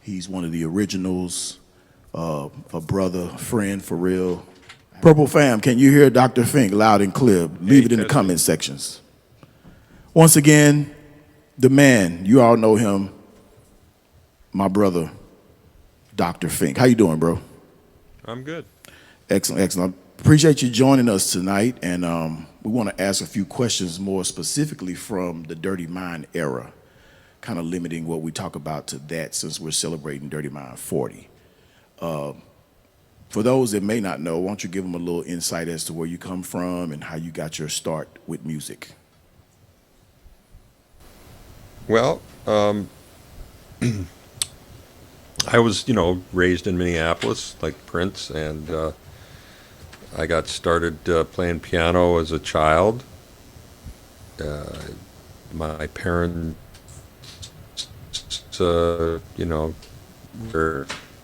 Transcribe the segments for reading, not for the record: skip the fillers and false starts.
He's one of the originals, a brother, friend for real. Purple fam, can you hear Dr. Fink loud and clear? Leave it in the comment sections. Once again, the man, you all know him, my brother, Dr. Fink. How you doing, bro? I'm good. Excellent, excellent. Appreciate you joining us tonight, and we want to ask a few questions more specifically from the Dirty Mind era, kind of limiting what we talk about to that since we're celebrating Dirty Mind 40. For those that may not know, why don't you give them a little insight as to where you come from and how you got your start with music? Well, I was, raised in Minneapolis like Prince, and I got started playing piano as a child. My parents, were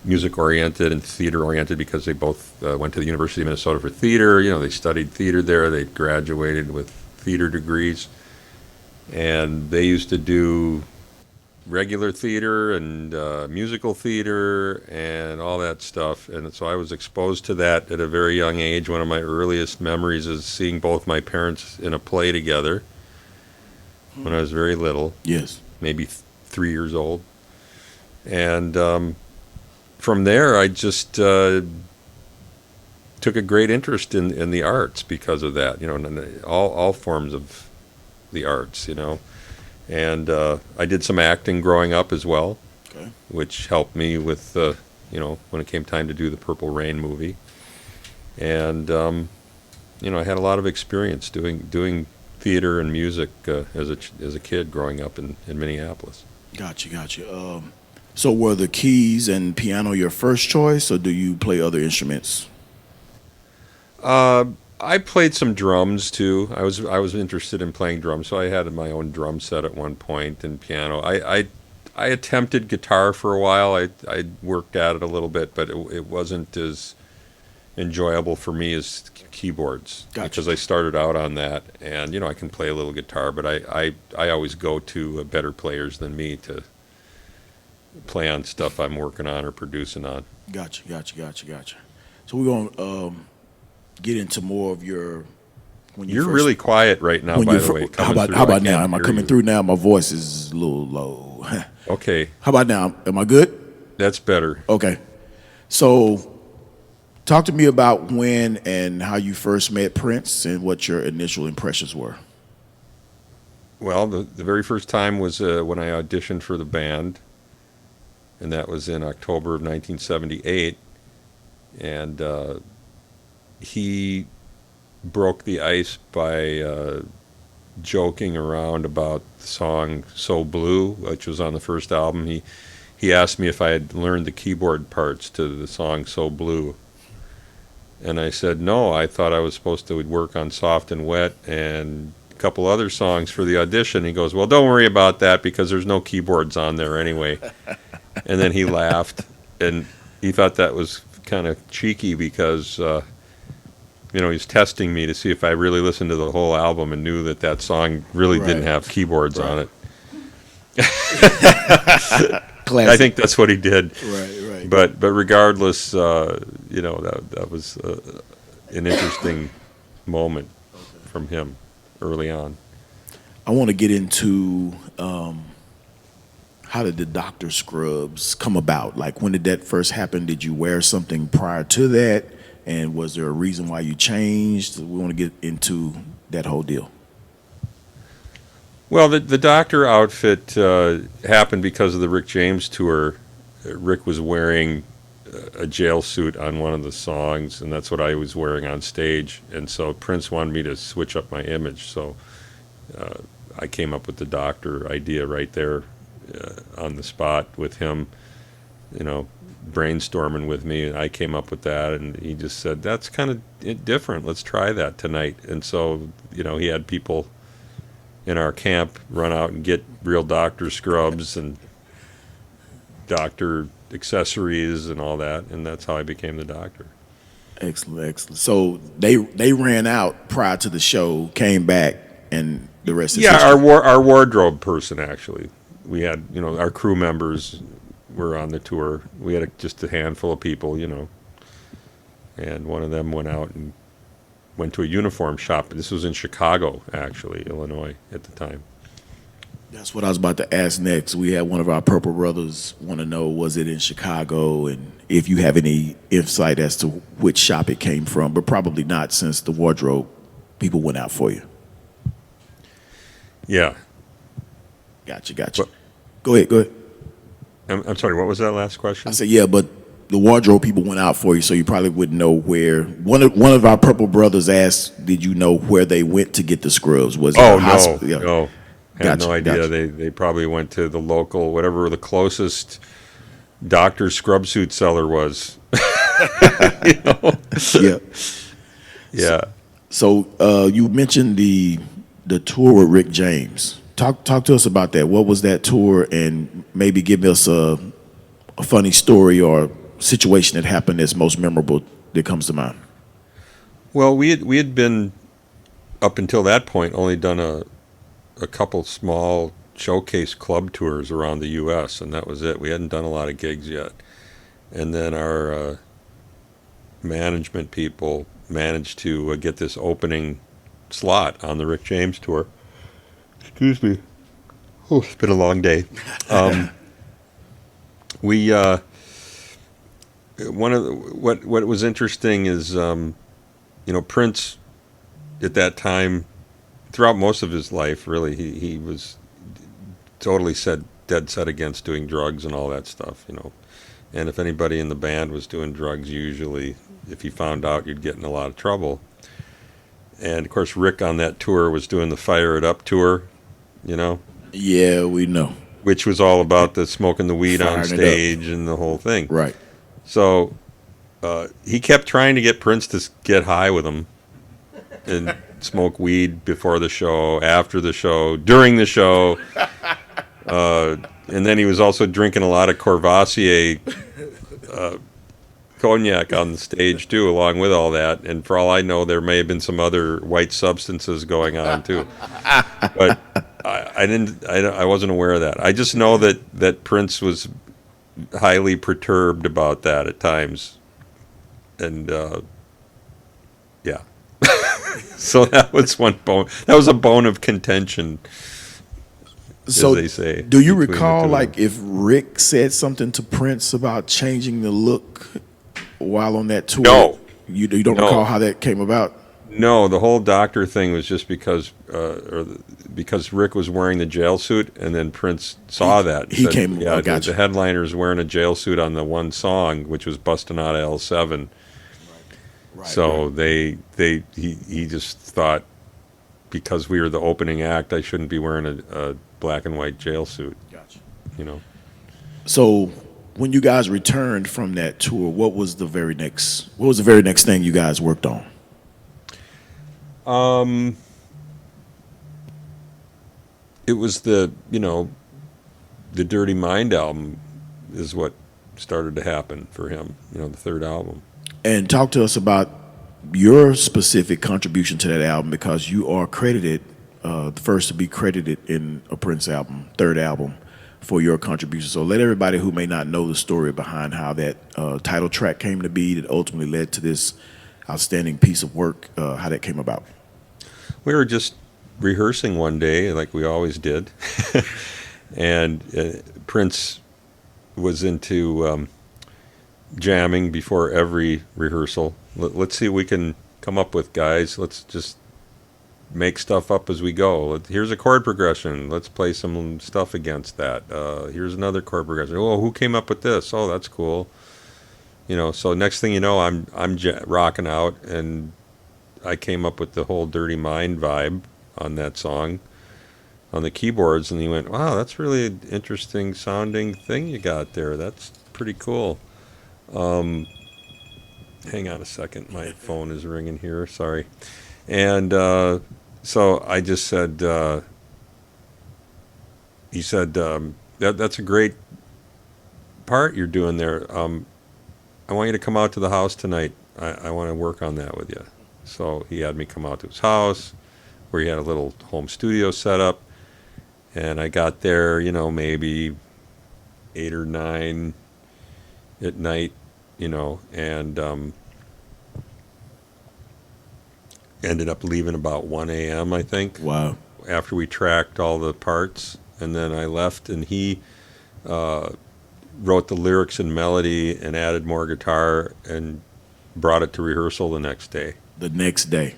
music-oriented and theater-oriented because they both went to the University of Minnesota for theater. They studied theater there. They graduated with theater degrees. And they used to do regular theater and musical theater and all that stuff. And so I was exposed to that at a very young age. One of my earliest memories is seeing both my parents in a play together when I was very little. Yes. Maybe 3 years old. And from there, I just took a great interest in the arts because of that, and all forms of the arts, And I did some acting growing up as well, Okay. which helped me with, when it came time to do the Purple Rain movie. And, I had a lot of experience doing theater and music as a kid growing up in Minneapolis. Gotcha. So were the keys and piano your first choice, or do you play other instruments? I played some drums too. I was interested in playing drums, so I had my own drum set at one point and piano. I attempted guitar for a while. I worked at it a little bit, but it wasn't as enjoyable for me as keyboards. Gotcha. Because I started out on that, and I can play a little guitar, but I always go to better players than me to play on stuff I'm working on or producing on. Gotcha. So we're gonna get into more of your. You're really quiet right now, by the way. How about now? Am I coming through now? My voice is a little low. Okay. How about now? Am I good? That's better. Okay. So, talk to me about when and how you first met Prince and what your initial impressions were. Well, the very first time was when I auditioned for the band, and that was in October of 1978. And he broke the ice by joking around about the song "So Blue," which was on the first album. He asked me if I had learned the keyboard parts to the song "So Blue," and I said no. I thought I was supposed to work on "Soft and Wet" and a couple other songs for the audition. He goes, "Well, don't worry about that because there's no keyboards on there anyway." And then he laughed, and he thought that was kind of cheeky because he's testing me to see if I really listened to the whole album and knew that song really didn't have keyboards on it. I think that's what he did. Right. But regardless, that was an interesting moment from him early on. I want to get into how did the doctor scrubs come about? Like, when did that first happen? Did you wear something prior to that? And was there a reason why you changed? We want to get into that whole deal. Well, the doctor outfit happened because of the Rick James tour. Rick was wearing a jail suit on one of the songs, and that's what I was wearing on stage. And so Prince wanted me to switch up my image, so I came up with the doctor idea right there on the spot with him, brainstorming with me, and I came up with that, and he just said, "That's kind of different. Let's try that tonight." And so, he had people in our camp run out and get real doctor scrubs and doctor accessories and all that, and that's how I became the doctor. Excellent. So they ran out prior to the show, came back, and the rest is history. Our wardrobe person, actually. We had, our crew members were on the tour. We had just a handful of people, and one of them went out and went to a uniform shop. This was in Chicago, actually, Illinois at the time. That's what I was about to ask next. We had one of our Purple brothers want to know, was it in Chicago, and if you have any insight as to which shop it came from, but probably not, since the wardrobe people went out for you. Yeah. Gotcha. But- Go ahead. I'm sorry, what was that last question? I said, yeah, but the wardrobe people went out for you, so you probably wouldn't know where. One of our Purple brothers asked, did you know where they went to get the scrubs? Was it a hospital? Yeah. No. Had no idea. Gotcha. They probably went to the local, whatever the closest doctor scrub suit seller was. Yeah. Yeah. So you mentioned the tour with Rick James. Talk to us about that. What was that tour, and maybe give us a funny story or situation that happened that's most memorable that comes to mind. Well, we had been, up until that point, only done a couple small showcase club tours around the U.S., and that was it. We hadn't done a lot of gigs yet. And then our management people managed to get this opening slot on the Rick James tour. Excuse me. Oh, it's been a long day. What was interesting is, Prince at that time, throughout most of his life, really, he was totally dead set against doing drugs and all that stuff, And if anybody in the band was doing drugs, usually, if he found out, you'd get in a lot of trouble. And, of course, Rick on that tour was doing the Fire It Up tour, Yeah, we know. which was all about the smoking the weed Firing on it up. stage and the whole thing. Right. So he kept trying to get Prince to get high with him and smoke weed before the show, after the show, during the show. And then he was also drinking a lot of Courvoisier cognac on the stage, too, along with all that. And for all I know, there may have been some other white substances going on, too. But I wasn't aware of that. I just know that Prince was highly perturbed about that at times. And, yeah. So that was one bone. That was a bone of contention, So as they say. do you between the recall, two. like, if Rick said something to Prince about changing the look while on that tour? No. You don't No. recall how that came about? No, the whole doctor thing was just because Rick was wearing the jail suit, and then Prince saw that. and he said, came- Yeah, gotcha. the headliner's wearing a jail suit on the one song, which was "Bustin' Out of L7." Right. So he just thought, because we were the opening act, I shouldn't be wearing a black and white jail suit. Gotcha. So when you guys returned from that tour, what was the very next thing you guys worked on? it was the Dirty Mind album is what started to happen for him. The third album. And talk to us about your specific contribution to that album, because you are credited, the first to be credited in a Prince album, third album, for your contribution. So let everybody who may not know the story behind how that title track came to be, that ultimately led to this outstanding piece of work, how that came about. We were just rehearsing one day, like we always did, and Prince was into jamming before every rehearsal. Let's see what we can come up with, guys. Let's just make stuff up as we go. Here's a chord progression. Let's play some stuff against that. Here's another chord progression. Oh, who came up with this? Oh, that's cool. So next thing you know, I'm rocking out, and I came up with the whole Dirty Mind vibe on that song on the keyboards, and he went, wow, that's really an interesting sounding thing you got there. That's pretty cool. Hang on a second. My phone is ringing here. Sorry. And so I just said, he said, that's a great part you're doing there. I want you to come out to the house tonight. I want to work on that with you. So he had me come out to his house, where he had a little home studio set up. And I got there, maybe 8 or 9 at night, and ended up leaving about 1 a.m., I think, Wow. after we tracked all the parts. And then I left, and he wrote the lyrics and melody and added more guitar and brought it to rehearsal the next day. The next day.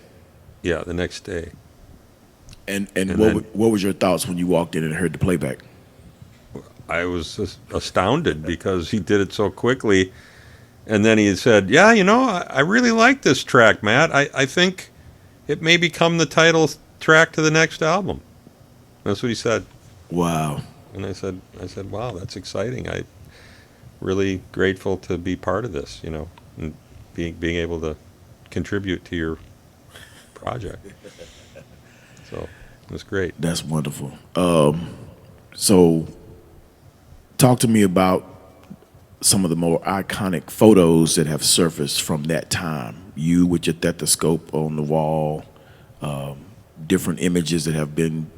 Yeah, the next day. And then- what was your thoughts when you walked in and heard the playback? I was astounded because he did it so quickly. And then he said, yeah, I really like this track, Matt. I think it may become the title track to the next album. That's what he said. Wow. And I said, wow, that's exciting. I'm really grateful to be part of this, and being able to contribute to your project. So it was great. That's wonderful. So talk to me about some of the more iconic photos that have surfaced from that time. You with your stethoscope on the wall, different images that have been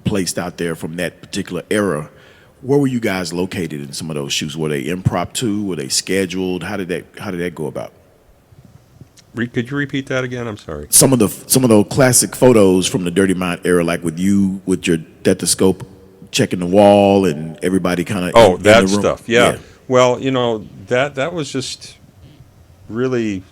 placed out there from that particular era. Where were you guys located in some of those shoots? Were they impromptu? Were they scheduled? How did that go about? Could you repeat that again? I'm sorry. Some of those classic photos from the Dirty Mind era, like with you with your stethoscope checking the wall and everybody kind of Oh, that in the room. stuff. Yeah. Well, that was just really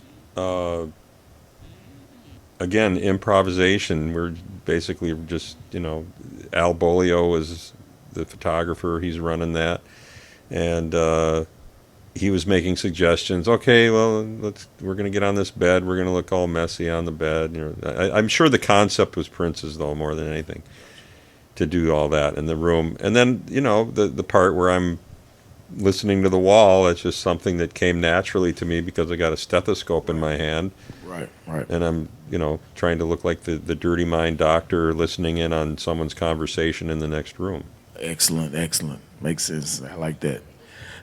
again improvisation. We're basically just Al Bolio was the photographer. He's running that, and he was making suggestions. Okay, well, we're going to get on this bed. We're going to look all messy on the bed. I'm sure the concept was Prince's though, more than anything, to do all that in the room. And then the part where I'm listening to the wall, it's just something that came naturally to me because I got a stethoscope in my hand. Right. And I'm trying to look like the Dirty Mind doctor listening in on someone's conversation in the next room. Excellent. Makes sense. I like that.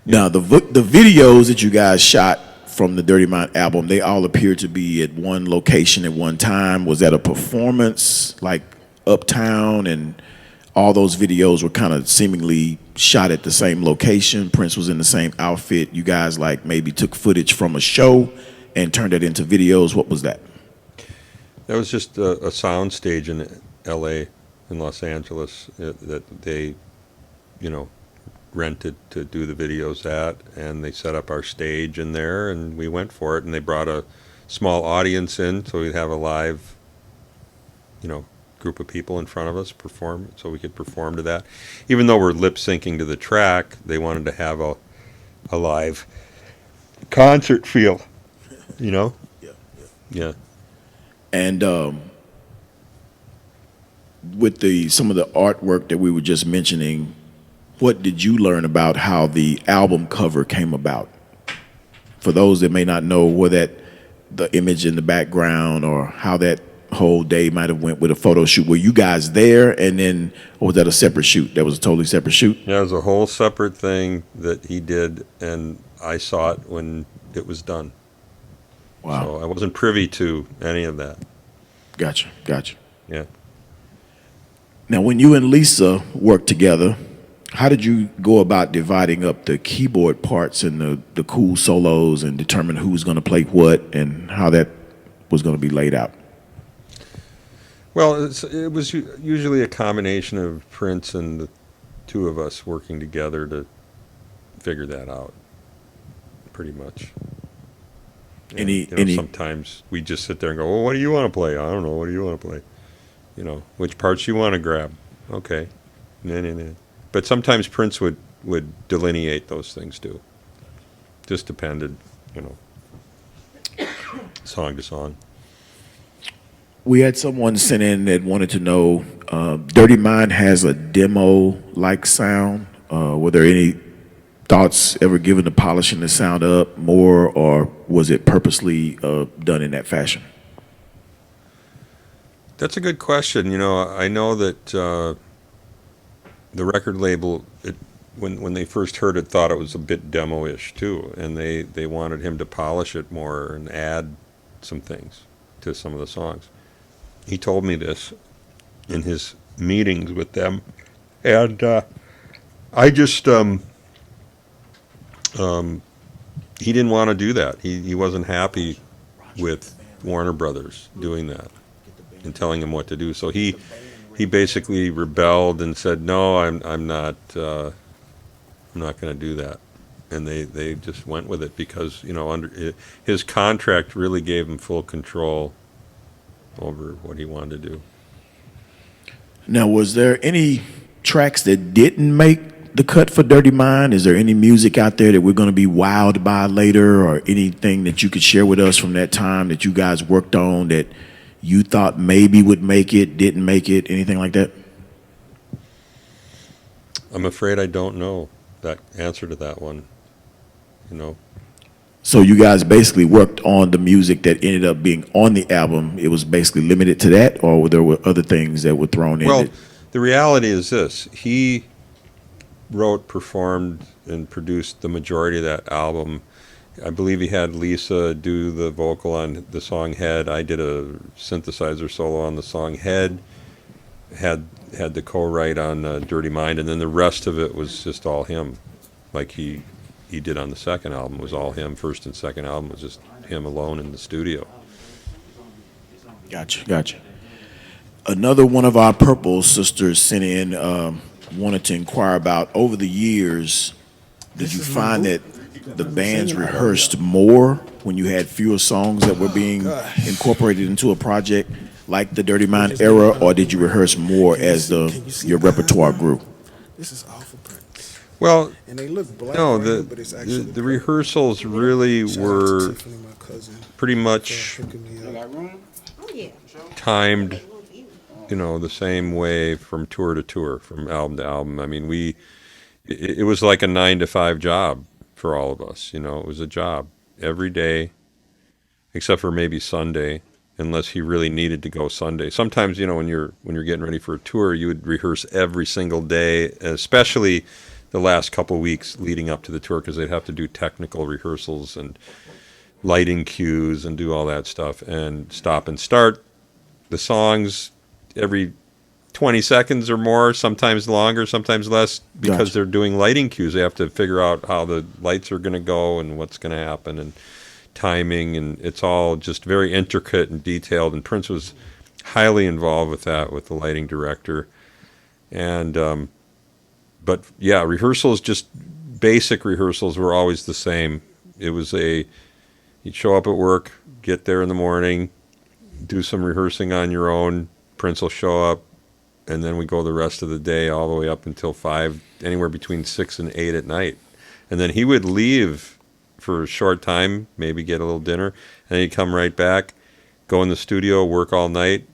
Now, the videos that you guys shot from the Dirty Mind album, they all appear to be at one location at one time. Was that a performance like uptown, and all those videos were kind of seemingly shot at the same location? Prince was in the same outfit. You guys like maybe took footage from a show and turned it into videos. What was that? That was just a sound stage in L.A., in Los Angeles, that they, rented to do the videos at, and they set up our stage in there, and we went for it, and they brought a small audience in, so we'd have a live, group of people in front of us perform, so we could perform to that. Even though we're lip syncing to the track, they wanted to have a live concert feel, Yeah. And with some of the artwork that we were just mentioning, what did you learn about how the album cover came about? For those that may not know the image in the background or how that whole day might have went with a photo shoot, were you guys there, and then, or was that a separate shoot? That was a totally separate shoot? Yeah, it was a whole separate thing that he did, and I saw it when it was done. Wow. So I wasn't privy to any of that. Gotcha. Yeah. Now, when you and Lisa worked together, how did you go about dividing up the keyboard parts and the cool solos and determine who's going to play what and how that was going to be laid out? Well, it was usually a combination of Prince and the two of us working together to figure that out, pretty much. And, sometimes we just sit there and go, well, what do you want to play? I don't know. What do you want to play? Which parts you want to grab? Okay. Nah. But sometimes Prince would delineate those things too. Just depended, song to song. We had someone sent in that wanted to know, Dirty Mind has a demo-like sound. Were there any thoughts ever given to polishing the sound up more, or was it purposely done in that fashion? That's a good question. I know that the record label, when they first heard it, thought it was a bit demo-ish too, and they wanted him to polish it more and add some things to some of the songs. He told me this in his meetings with them, and I just he didn't want to do that. He wasn't happy with Warner Brothers doing that and telling him what to do. So he basically rebelled and said, "No, I'm not going to do that." And they just went with it because his contract really gave him full control over what he wanted to do. Now, was there any tracks that didn't make the cut for Dirty Mind? Is there any music out there that we're going to be wowed by later, or anything that you could share with us from that time that you guys worked on that you thought maybe would make it, didn't make it, anything like that? I'm afraid I don't know that answer to that one. So you guys basically worked on the music that ended up being on the album. It was basically limited to that, or there were other things that were thrown in? Well, the reality is this. He wrote, performed, and produced the majority of that album. I believe he had Lisa do the vocal on the song Head. I did a synthesizer solo on the song Head. Had the co-write on Dirty Mind, and then the rest of it was just all him. Like he did on the second album was all him. First and second album was just him alone in the studio. Gotcha. Another one of our Purple sisters sent in, wanted to inquire about, over the years, did you find that the bands rehearsed more when you had fewer songs that were being incorporated into a project like the Dirty Mind era, or did you rehearse more as your repertoire grew? This is all for Prince. Well, And they look black. no, right, the but it's actually the rehearsals really Shout out to were Tiffany, my cousin, pretty for much hooking me up. timed, the same way from tour to tour, from album to album. I mean, it was like a 9-to-5 job for all of us. It was a job every day, except for maybe Sunday, unless he really needed to go Sunday. Sometimes, when you're getting ready for a tour, you would rehearse every single day, especially the last couple weeks leading up to the tour, because they'd have to do technical rehearsals and lighting cues and do all that stuff, and stop and start the songs every 20 seconds or more, sometimes longer, sometimes less, because Gotcha. they're doing lighting cues. They have to figure out how the lights are going to go and what's going to happen and timing, and it's all just very intricate and detailed, and Prince was highly involved with that, with the lighting director. And but yeah, rehearsals, just basic rehearsals, were always the same. It was you'd show up at work, get there in the morning, do some rehearsing on your own. Prince will show up, and then we go the rest of the day all the way up until 5, anywhere between 6 and 8 at night. And then he would leave for a short time, maybe get a little dinner, and then he'd come right back, go in the studio, work all night,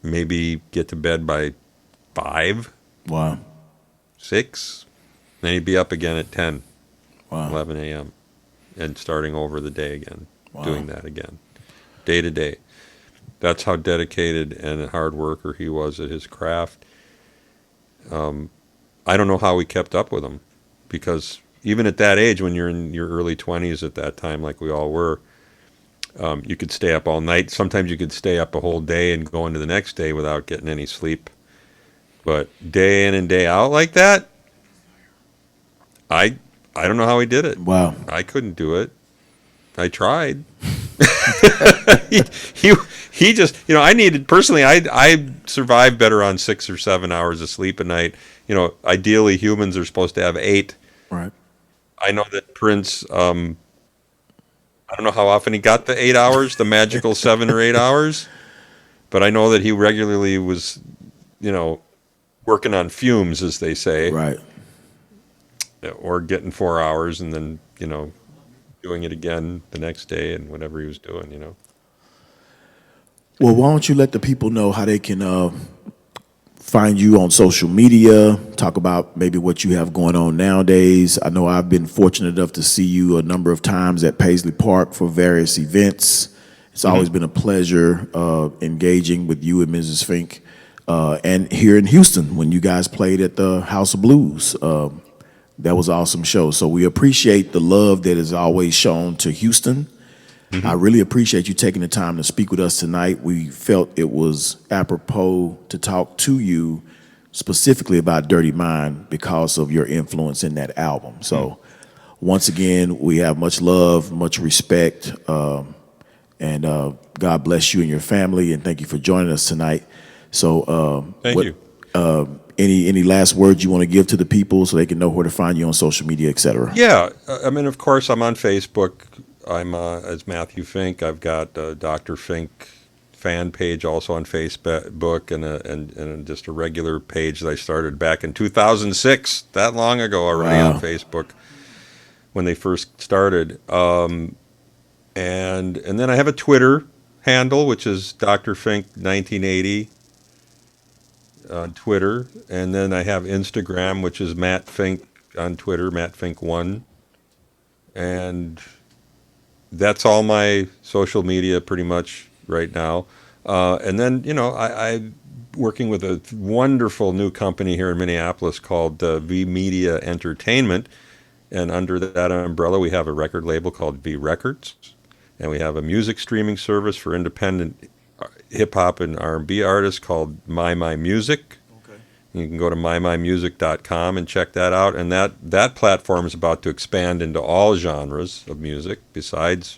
maybe get to bed by 5, Wow. 6, then he'd be up again at 10, Wow. 11 a.m., and starting over the day again, Wow. doing that again, day to day. That's how dedicated and a hard worker he was at his craft. I don't know how we kept up with him, because even at that age, when you're in your early 20s at that time, like we all were, you could stay up all night. Sometimes you could stay up a whole day and go into the next day without getting any sleep. But day in and day out like that, I don't know how he did it. Wow. I couldn't do it. I tried. he just, I needed, personally, I survive better on 6 or 7 hours of sleep a night. Ideally humans are supposed to have 8. Right. I know that Prince, I don't know how often he got the 8 hours, the magical 7 or 8 hours, but I know that he regularly was, working on fumes, as they say, Right. or getting 4 hours and then, doing it again the next day and whatever he was doing, Well, why don't you let the people know how they can find you on social media, talk about maybe what you have going on nowadays. I know I've been fortunate enough to see you a number of times at Paisley Park for various events. It's always been a pleasure engaging with you and Mrs. Fink. And here in Houston, when you guys played at the House of Blues, that was an awesome show. So we appreciate the love that is always shown to Houston. I really appreciate you taking the time to speak with us tonight. We felt it was apropos to talk to you specifically about Dirty Mind because of your influence in that album. So once again, we have much love, much respect, and God bless you and your family, and thank you for joining us tonight. So Thank you. Any last words you want to give to the people so they can know where to find you on social media, et cetera? Yeah, I mean, of course, I'm on Facebook. I'm as Matthew Fink. I've got Dr. Fink fan page also on Facebook, and just a regular page that I started back in 2006, that long ago already on Facebook when they first started. And then I have a Twitter handle, which is Dr. Fink 1980 on Twitter, and then I have Instagram, which is Matt Fink on Twitter, Matt Fink 1, and that's all my social media pretty much right now. And then, I'm working with a wonderful new company here in Minneapolis called V Media Entertainment, and under that umbrella we have a record label called V Records, and we have a music streaming service for independent hip-hop and R&B artists called My Music. Okay. You can go to mymymusic.com and check that out, and that platform is about to expand into all genres of music besides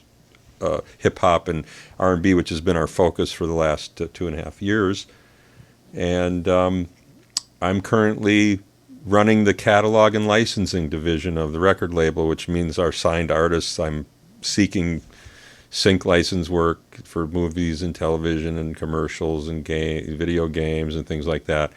hip-hop and R&B, which has been our focus for the last 2.5 years. And I'm currently running the catalog and licensing division of the record label, which means our signed artists, I'm seeking sync license work for movies and television and commercials and video games and things like that.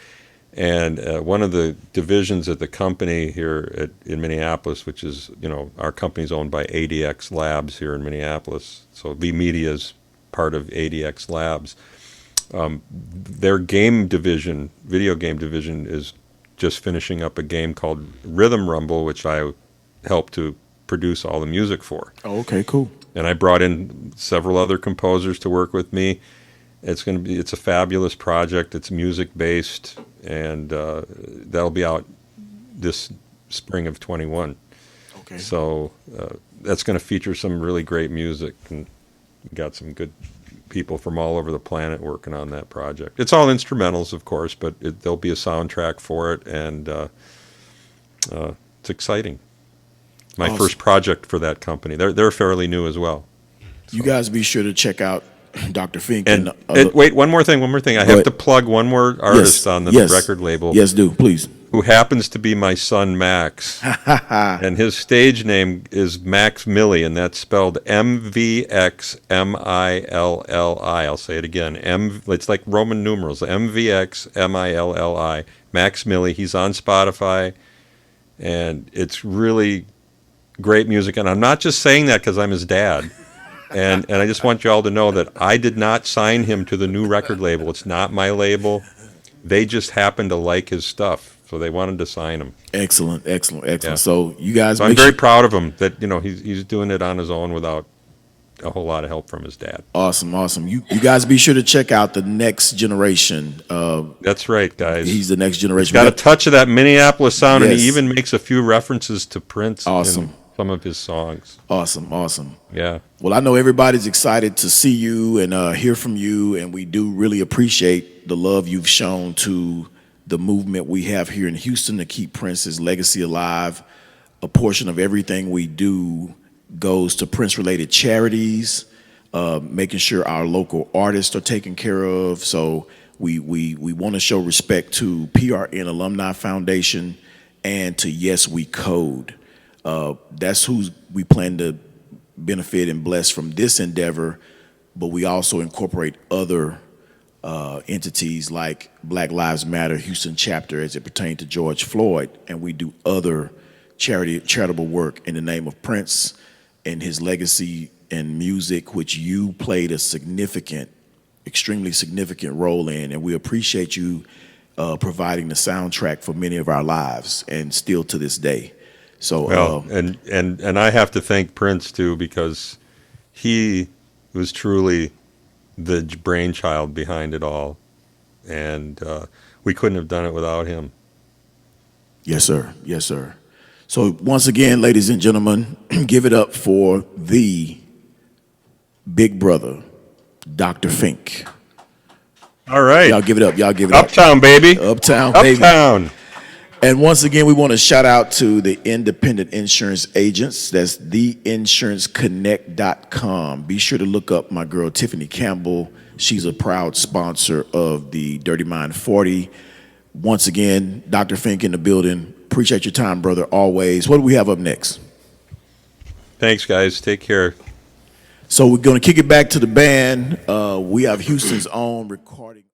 And one of the divisions at the company here in Minneapolis, which is, our company's owned by ADX Labs here in Minneapolis. So V Media is part of ADX Labs. Their game division, video game division, is just finishing up a game called Rhythm Rumble, which I helped to produce all the music for. Oh, okay, cool. And I brought in several other composers to work with me. It's a fabulous project. It's music based, and that'll be out this spring of 21. Okay. So that's going to feature some really great music, and we got some good people from all over the planet working on that project. It's all instrumentals, of course, but there'll be a soundtrack for it, and it's exciting. My Awesome. first project for that company. They're fairly new as well. You guys be sure to check out Dr. Fink. And wait, one more thing. I have to plug one more artist on the record label. Yes, do, please. Who happens to be my son, Max. And his stage name is Max Millie, and that's spelled MVXMILLI. I'll say it again. It's like Roman numerals. MVXMILLI. Max Millie. He's on Spotify, and it's really great music. And I'm not just saying that because I'm his dad. And I just want you all to know that I did not sign him to the new record label. It's not my label. They just happened to like his stuff, so they wanted to sign him. Excellent. Yeah. So you guys, I'm very proud of him that he's doing it on his own without a whole lot of help from his dad. Awesome. You guys be sure to check out the Next Generation. That's right, guys. He's the Next Generation. Got a touch of that Minneapolis sound, and he Yes. even makes a few references to Prince. Awesome. In some of his songs. Awesome. Yeah. Well, I know everybody's excited to see you and hear from you, and we do really appreciate the love you've shown to the movement we have here in Houston to keep Prince's legacy alive. A portion of everything we do goes to Prince-related charities, making sure our local artists are taken care of. So we want to show respect to PRN Alumni Foundation and to Yes We Code. That's who we plan to benefit and bless from this endeavor, but we also incorporate other entities like Black Lives Matter Houston chapter as it pertains to George Floyd, and we do other charitable work in the name of Prince and his legacy and music, which you played a extremely significant role in, and we appreciate you providing the soundtrack for many of our lives and still to this day. So, well, and I have to thank Prince too, because he was truly the brainchild behind it all, and we couldn't have done it without him. Yes, sir. So once again, ladies and gentlemen, give it up for the big brother, Dr. Fink. All right. Y'all give it up. Y'all give it up. Uptown, baby. Uptown, baby. Uptown. And once again, we want to shout out to the independent insurance agents. That's theinsuranceconnect.com. Be sure to look up my girl, Tiffany Campbell. She's a proud sponsor of the Dirty Mind 40. Once again, Dr. Fink in the building. Appreciate your time, brother, always. What do we have up next? Thanks, guys. Take care. So we're going to kick it back to the band. We have Houston's own recording.